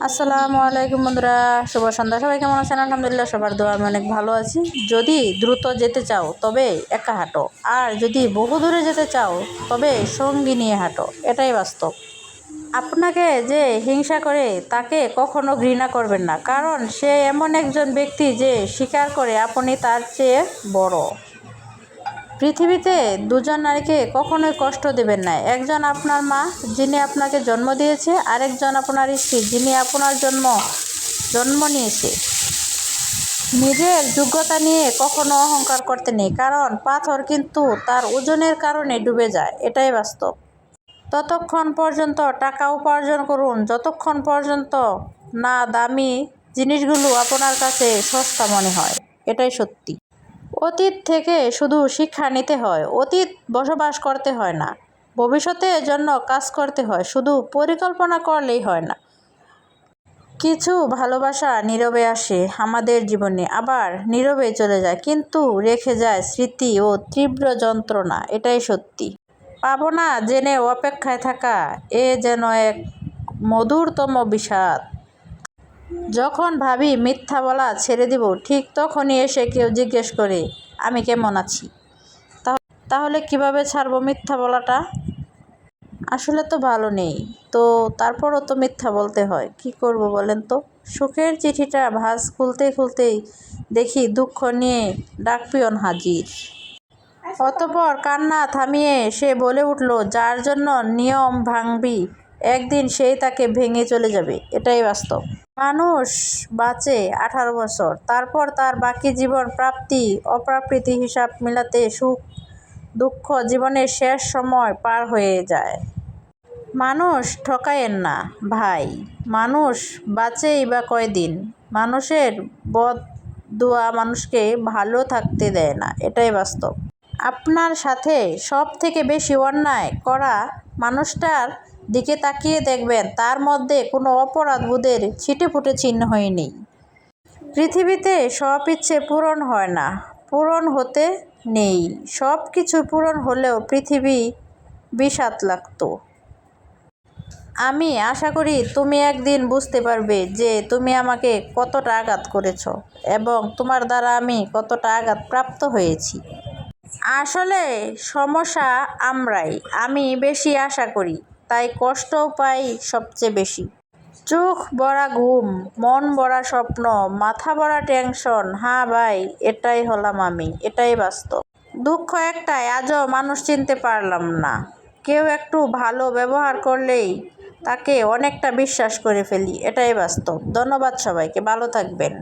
আসসালামু আলাইকুম বন্ধুরা, শুভ সন্ধ্যা। সবাই কেমন আছেন? আলহামদুলিল্লাহ, সবার দোয়া আমি অনেক ভালো আছি। যদি দ্রুত যেতে চাও তবে একা হাঁটো, আর যদি বহু দূরে যেতে চাও তবে সঙ্গী নিয়ে হাঁটো, এটাই বাস্তব। আপনাকে যে হিংসা করে তাকে কখনো ঘৃণা করবেন না, কারণ সে এমন একজন ব্যক্তি যে স্বীকার করে আপনি তার চেয়ে বড়। পৃথিবীতে দুজন নারীকে কখনোই কষ্ট দেবেন না। একজন আপনার মা, যিনি আপনাকে জন্ম দিয়েছে, আরেকজন আপনার স্ত্রী, যিনি আপনার জন্ম নিয়েছে। নিজের যোগ্যতা নিয়ে কখনো অহংকার করতে নেই, কারণ পাথর কিন্তু তার ওজনের কারণে ডুবে যায়, এটাই বাস্তব। ততক্ষণ পর্যন্ত টাকা উপার্জন করুন যতক্ষণ পর্যন্ত না দামি জিনিসগুলো আপনার কাছে সস্তা মনে হয়, এটাই সত্যি। অতীত থেকে শুধু শিক্ষা নিতে হয়, অতীত বসবাস করতে হয় না। ভবিষ্যতের জন্য কাজ করতে হয়, শুধু পরিকল্পনা করলেই হয় না। কিছু ভালোবাসা নীরবে আসে আমাদের জীবনে, আবার নীরবে চলে যায়, কিন্তু রেখে যায় স্মৃতি ও তীব্র যন্ত্রণা, এটাই সত্যি। পাবো না জেনে অপেক্ষায় থাকা, এ যেন এক মধুরতম বিষাদ। যখন ভাবি মিথ্যা বলা ছেড়ে দিব, ঠিক তখনই এসে কেউ জিজ্ঞেস করে আমি কেমন আছি। তাহলে কিভাবে ছাড়বো মিথ্যা বলাটা? আসলে তো ভালো নেই, তো তারপরও তো মিথ্যা বলতে হয়, কি করব বলেন তো। সুখের চিঠিটা ভাঁজ খুলতেই দেখি দুঃখ নিয়ে ডাকপিয়ন হাজির। অতঃপর কান্না থামিয়ে সে বলে উঠল, যার জন্য নিয়ম ভাঙবি একদিন সেই তাকে ভেঙে চলে যাবে, এটাই বাস্তব। মানুষ বাঁচে 18 বছর, তারপর তার বাকি জীবন প্রাপ্তি অপ্রাপ্তি হিসাব মিলাতে সুখ দুঃখ জীবনের শেষ সময় পার হয়ে যায়। মানুষ ঠকায়েন না ভাই, মানুষ বাঁচেই বা কয়দিন। মানুষের বদদুয়া মানুষকে ভালো থাকতে দেয় না, এটাই বাস্তব। আপনার সাথে সব থেকে বেশি অন্যায় করা মানুষটার দিকে তাকিয়ে দেখবেন তার মধ্যে কোনো অপরাধ বোধের ছিটেফুটে চিহ্নই নেই। পৃথিবীতে সব ইচ্ছে পূরণ হয় না, পূরণ হতে নেই। সব কিছু পূরণ হলেও পৃথিবী বিষাদ লাগতো। আমি আশা করি তুমি একদিন বুঝতে পারবে যে তুমি আমাকে কতটা আঘাত করেছ, এবং তোমার দ্বারা আমি কতটা আঘাত প্রাপ্ত হয়েছি। আসলে সমস্যা আমরাই। আমি বেশি আশা করি, তাই কষ্টও পাই সবচেয়ে বেশি। চোখ ভরা ঘুম, মন ভরা স্বপ্ন, মাথা ভরা টেনশন। হ্যাঁ ভাই, এটাই হলাম আমি, এটাই বাস্তব। দুঃখ একটাই, আজও মানুষ চিনতে পারলাম না। কেউ একটু ভালো ব্যবহার করলেই তাকে অনেকটা বিশ্বাস করে ফেলি, এটাই বাস্তব। ধন্যবাদ সবাইকে, ভালো থাকবেন।